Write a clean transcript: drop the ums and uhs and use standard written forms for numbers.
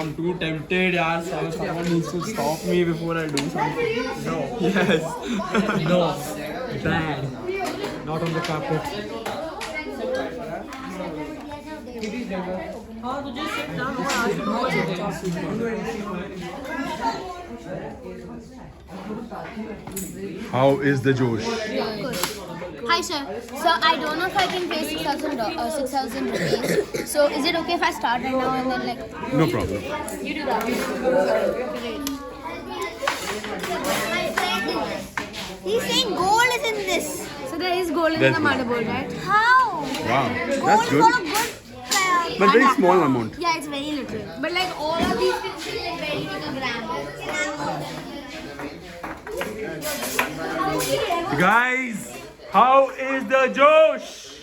I'm too tempted, yaar. Someone needs to stop me before I do something. No. Yes. No. Bad. Not on the carpet. How is the Josh? Hi sir. So I don't know if I can pay 6,000 rupees. So is it okay if I start right now and then like? No problem. You do that. He's saying gold is in this. So there is gold in the motherboard, right? How? Wow, Gold that's is good. for a good. But very small amount. Yeah, it's very little. But like all of these things is like very little gram. Guys, how is the Josh?